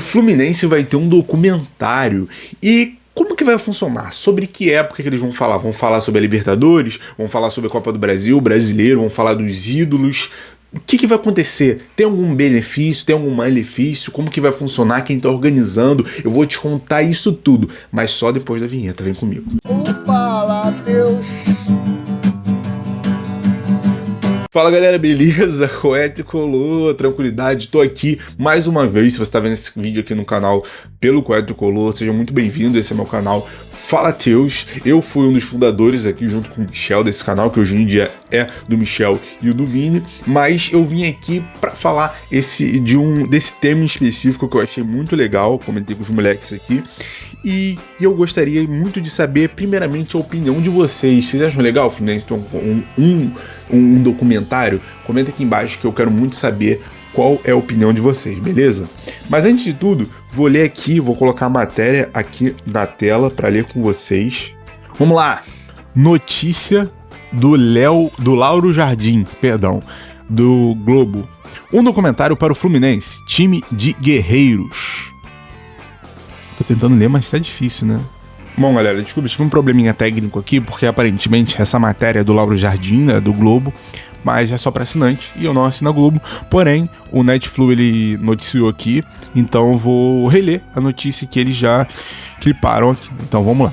O Fluminense vai ter um documentário e como que vai funcionar? Sobre que época que eles vão falar? Vão falar sobre a Libertadores? Vão falar sobre a Copa do Brasil, Brasileiro? Vão falar dos ídolos? O que vai acontecer? Tem algum benefício? Tem algum malefício? Como que vai funcionar? Quem tá organizando? Eu vou te contar isso tudo, mas só depois da vinheta. Vem comigo. Fala, Deus. Fala galera, beleza? Coé Tricolor, tranquilidade, tô aqui mais uma vez. Se você tá vendo esse vídeo aqui no canal pelo Coé Tricolor, seja muito bem-vindo, esse é meu canal Fala Teus. Eu fui um dos fundadores aqui junto com o Michel desse canal, que hoje em dia é do Michel e o do Vini, mas eu vim aqui pra falar desse tema em específico que eu achei muito legal, comentei com os moleques aqui, e eu gostaria muito de saber primeiramente a opinião de vocês. Vocês acham legal o Fluminense ter um documentário? Comenta aqui embaixo que eu quero muito saber qual é a opinião de vocês, beleza? Mas antes de tudo, vou ler aqui, vou colocar a matéria aqui na tela para ler com vocês. Vamos lá! Notícia do Lauro Jardim, do Globo. Um documentário para o Fluminense, time de guerreiros. Tô tentando ler, mas tá difícil, né? Bom, galera, desculpa, tive um probleminha técnico aqui, porque aparentemente essa matéria é do Lauro Jardim, né, do Globo, mas é só pra assinante e eu não assino a Globo. Porém, o Netflix ele noticiou aqui, então eu vou reler a notícia que eles já cliparam aqui. Então vamos lá.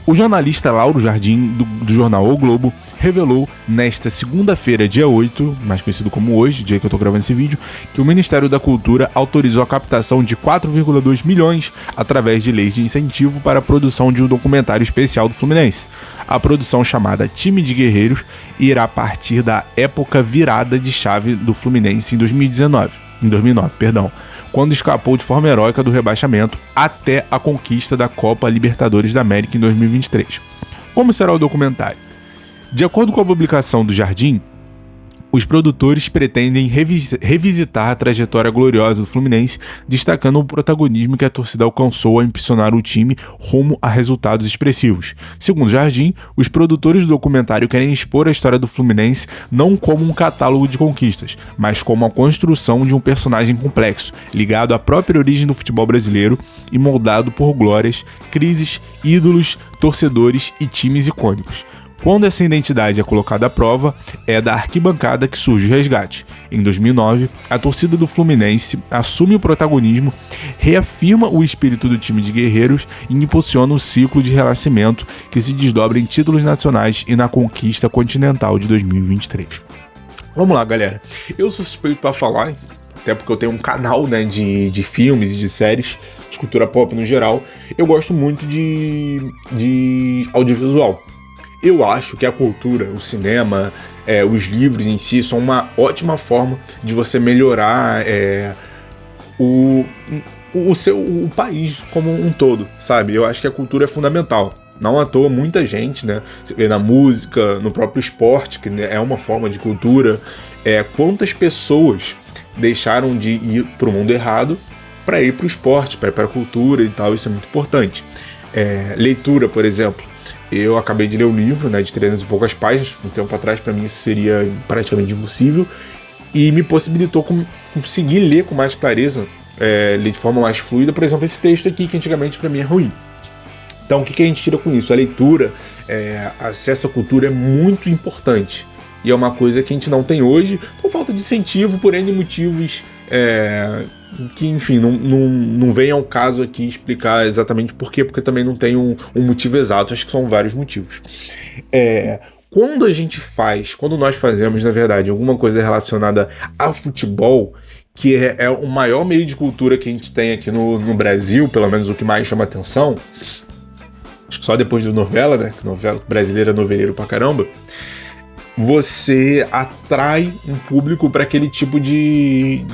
O jornalista Lauro Jardim, do jornal O Globo, revelou nesta segunda-feira, dia 8, mais conhecido como hoje, dia que eu tô gravando esse vídeo, que o Ministério da Cultura autorizou a captação de 4,2 milhões através de leis de incentivo para a produção de um documentário especial do Fluminense. A produção, chamada Time de Guerreiros, irá partir da época virada de chave do Fluminense em 2009, quando escapou de forma heróica do rebaixamento até a conquista da Copa Libertadores da América em 2023. Como será o documentário? De acordo com a publicação do Jardim, os produtores pretendem revisitar a trajetória gloriosa do Fluminense, destacando o protagonismo que a torcida alcançou a impulsionar o time rumo a resultados expressivos. Segundo Jardim, os produtores do documentário querem expor a história do Fluminense não como um catálogo de conquistas, mas como a construção de um personagem complexo, ligado à própria origem do futebol brasileiro e moldado por glórias, crises, ídolos, torcedores e times icônicos. Quando essa identidade é colocada à prova, é da arquibancada que surge o resgate. Em 2009, a torcida do Fluminense assume o protagonismo, reafirma o espírito do time de guerreiros e impulsiona o ciclo de renascimento que se desdobra em títulos nacionais e na conquista continental de 2023. Vamos lá, galera. Eu sou suspeito para falar, até porque eu tenho um canal, né, de filmes e de séries, de cultura pop no geral. Eu gosto muito de audiovisual. Eu acho que a cultura, o cinema, os livros em si são uma ótima forma de você melhorar o país como um todo, sabe? Eu acho que a cultura é fundamental. Não à toa, muita gente, né? Você vê na música, no próprio esporte, que é uma forma de cultura. Quantas pessoas deixaram de ir para o mundo errado para ir para o esporte, para ir para a cultura e tal, isso é muito importante. Leitura, por exemplo. Eu acabei de ler o livro, né, de 300 e poucas páginas, um tempo atrás para mim isso seria praticamente impossível, e me possibilitou conseguir ler com mais clareza, ler de forma mais fluida, por exemplo, esse texto aqui que antigamente para mim é ruim. Então o que a gente tira com isso? A leitura, acesso à cultura é muito importante, e é uma coisa que a gente não tem hoje por falta de incentivo, por N motivos, que enfim, não vem ao caso aqui explicar exatamente por quê, porque também não tem um motivo exato, acho que são vários motivos. Quando nós fazemos, na verdade, alguma coisa relacionada a futebol, que é o maior meio de cultura que a gente tem aqui no Brasil, pelo menos o que mais chama atenção, acho que só depois de novela, né, que novela brasileira é noveleiro pra caramba, você atrai um público para aquele tipo de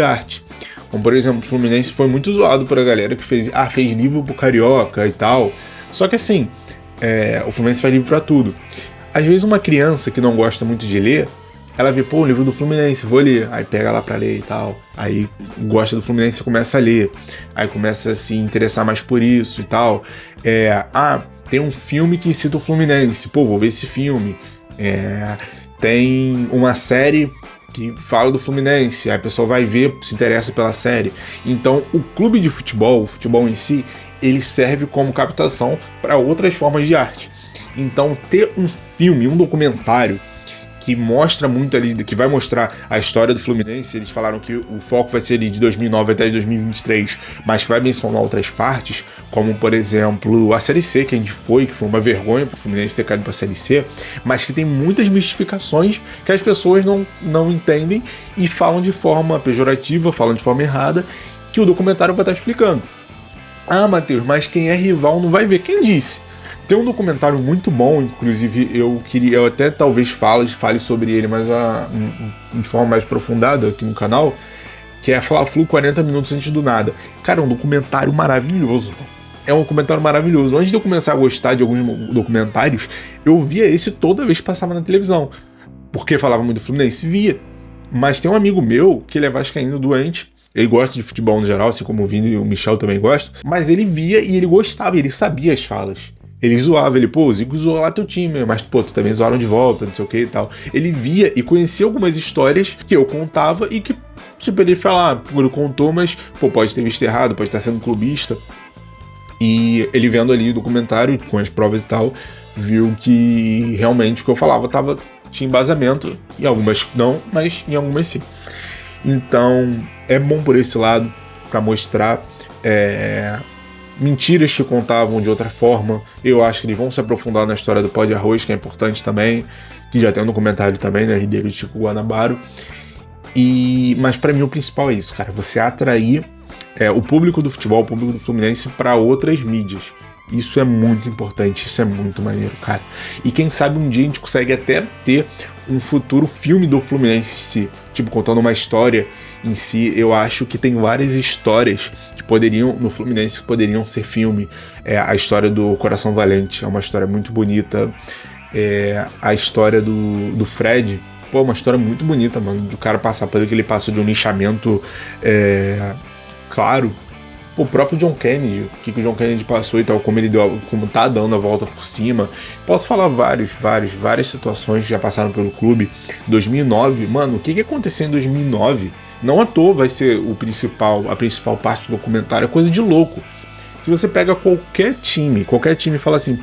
arte. Como, por exemplo, o Fluminense foi muito zoado por a galera que fez livro pro Carioca e tal. Só que assim, o Fluminense faz livro pra tudo. Às vezes uma criança que não gosta muito de ler, ela vê, o livro do Fluminense, vou ler. Aí pega lá pra ler e tal. Aí gosta do Fluminense e começa a ler. Aí começa a se interessar mais por isso e tal. Tem um filme que cita o Fluminense. Vou ver esse filme. Tem uma série que fala do Fluminense, aí a pessoa vai ver, se interessa pela série. Então, o clube de futebol, o futebol em si, ele serve como captação para outras formas de arte. Então, ter um filme, um documentário que mostra muito ali, que vai mostrar a história do Fluminense. Eles falaram que o foco vai ser ali de 2009 até 2023, mas que vai mencionar outras partes, como, por exemplo, a Série C, que a gente foi, que foi uma vergonha para o Fluminense ter caído para a Série C, mas que tem muitas mistificações que as pessoas não entendem e falam de forma pejorativa, falam de forma errada, que o documentário vai estar explicando. Ah, Matheus, mas quem é rival não vai ver. Quem disse? Tem um documentário muito bom, inclusive eu até talvez fale sobre ele, mas de forma mais aprofundada aqui no canal, que é a Fla-Flu 40 minutos antes do nada. Cara, é um documentário maravilhoso. É um documentário maravilhoso. Antes de eu começar a gostar de alguns documentários, eu via esse toda vez que passava na televisão. Porque falava muito do Fluminense? Via. Mas tem um amigo meu, que ele é vascaíno doente, ele gosta de futebol no geral, assim como o Vini e o Michel também gostam, mas ele via e ele gostava, ele sabia as falas. Ele zoava, o Zico zoou lá teu time, mas, tu também zoaram de volta, não sei o que e tal. Ele via e conhecia algumas histórias que eu contava e que, ele falava, ele contou, mas, pode ter visto errado, pode estar sendo clubista. E ele vendo ali o documentário, com as provas e tal, viu que realmente o que eu falava tinha embasamento, em algumas não, mas em algumas sim. Então, é bom por esse lado, para mostrar mentiras que contavam de outra forma. Eu acho que eles vão se aprofundar na história do pó de arroz, que é importante também, que já tem um documentário também, né, Ribeiro de Chico Guanabara. Mas pra mim o principal é isso, cara, você atrair o público do futebol, o público do Fluminense para outras mídias. Isso é muito importante, isso é muito maneiro, cara. E quem sabe um dia a gente consegue até ter um futuro filme do Fluminense em si, contando uma história em si. Eu acho que tem várias histórias que no Fluminense poderiam ser filme. A história do Coração Valente é uma história muito bonita. A história do Fred, uma história muito bonita, mano, do cara passar por aquele passo de um linchamento claro. O próprio John Kennedy, o que o John Kennedy passou e tal, como tá dando a volta por cima. Posso falar várias situações que já passaram pelo clube. 2009, mano, o que aconteceu em 2009? Não à toa vai ser a principal parte do documentário, é coisa de louco. Se você pega qualquer time e fala assim,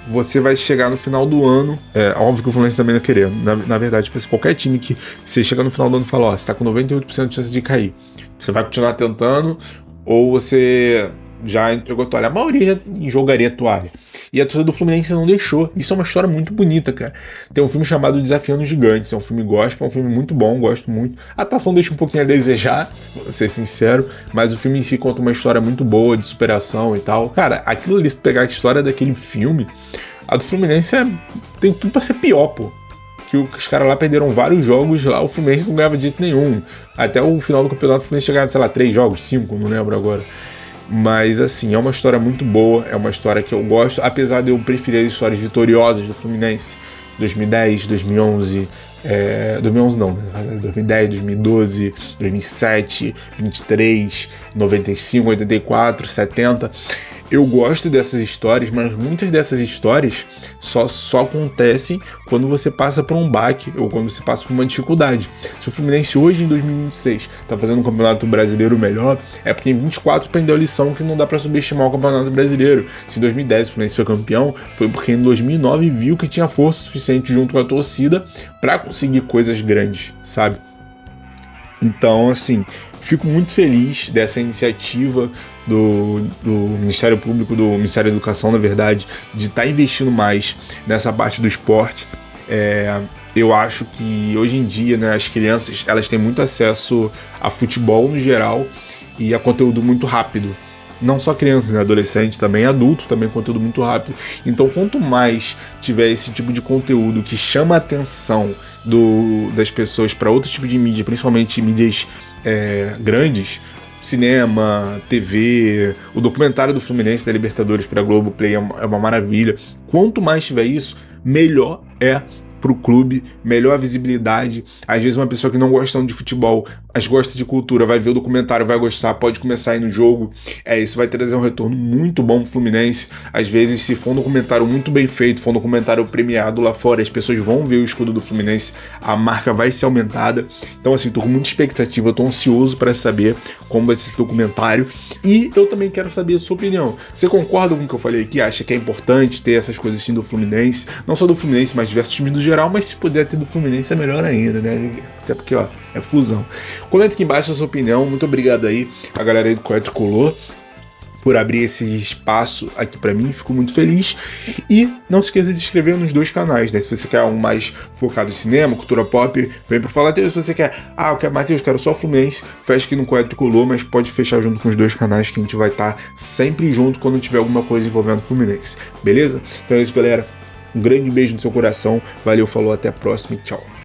você vai chegar no final do ano, óbvio que o Fluminense também não querer, na verdade, qualquer time que você chega no final do ano e fala, você tá com 98% de chance de cair, você vai continuar tentando, ou você já entregou a toalha. A maioria já jogaria a toalha. E a torcida do Fluminense não deixou. Isso é uma história muito bonita, cara. Tem um filme chamado Desafiando os Gigantes. É um filme gospel, é um filme muito bom, gosto muito. A atuação deixa um pouquinho a desejar, vou ser sincero, mas o filme em si conta uma história muito boa, de superação e tal. Cara, aquilo ali, se pegar a história daquele filme, a do Fluminense tem tudo pra ser pior, pô. Que os caras lá perderam vários jogos, lá o Fluminense não ganhava de jeito nenhum. Até o final do campeonato o Fluminense chegava, 3 jogos, 5, não lembro agora. Mas assim, é uma história muito boa, é uma história que eu gosto, apesar de eu preferir as histórias vitoriosas do Fluminense, 2010, 2011, 2011 não, 2010, 2012, 2007, 23, 95, 84, 70... Eu gosto dessas histórias, mas muitas dessas histórias só acontecem quando você passa por um baque ou quando você passa por uma dificuldade. Se o Fluminense hoje, em 2026, tá fazendo um campeonato brasileiro melhor, é porque em 24 aprendeu a lição que não dá para subestimar o campeonato brasileiro. Se em 2010 o Fluminense foi campeão, foi porque em 2009 viu que tinha força suficiente junto com a torcida para conseguir coisas grandes, sabe? Então, assim, fico muito feliz dessa iniciativa do Ministério Público, do Ministério da Educação, na verdade, de estar investindo mais nessa parte do esporte. Eu acho que hoje em dia, né, as crianças elas têm muito acesso a futebol no geral e a conteúdo muito rápido. Não só crianças, né, adolescentes, também adulto, também conteúdo muito rápido. Então, quanto mais tiver esse tipo de conteúdo que chama a atenção das pessoas para outro tipo de mídia, principalmente mídias grandes, cinema, TV, o documentário do Fluminense da Libertadores para a Globoplay é uma maravilha. Quanto mais tiver isso, melhor é pro clube, melhor a visibilidade. Às vezes uma pessoa que não gosta de futebol Mas gosta de cultura, vai ver o documentário, vai gostar, pode começar aí no jogo. Isso vai trazer um retorno muito bom pro Fluminense. Às vezes, se for um documentário muito bem feito, for um documentário premiado lá fora, as pessoas vão ver o escudo do Fluminense, a marca vai ser aumentada. Então, assim, tô com muita expectativa, eu tô ansioso para saber como vai ser esse documentário. E eu também quero saber a sua opinião. Você concorda com o que eu falei aqui? Acha que é importante ter essas coisas assim do Fluminense? Não só do Fluminense, mas diversos times do geral, mas se puder ter do Fluminense é melhor ainda, né? Até porque, ó, é fusão. Comenta aqui embaixo a sua opinião. Muito obrigado aí a galera aí do Coé Tricolor por abrir esse espaço aqui pra mim, fico muito feliz. E não se esqueça de se inscrever nos dois canais, né? Se você quer um mais focado em cinema, cultura pop, vem pro Fala Teus. Se você quer, eu quero, Matheus, quero só Fluminense, fecha aqui no Coé Tricolor, mas pode fechar junto com os dois canais que a gente vai estar sempre junto quando tiver alguma coisa envolvendo Fluminense, beleza? Então é isso, galera. Um grande beijo no seu coração, valeu, falou, até a próxima e tchau.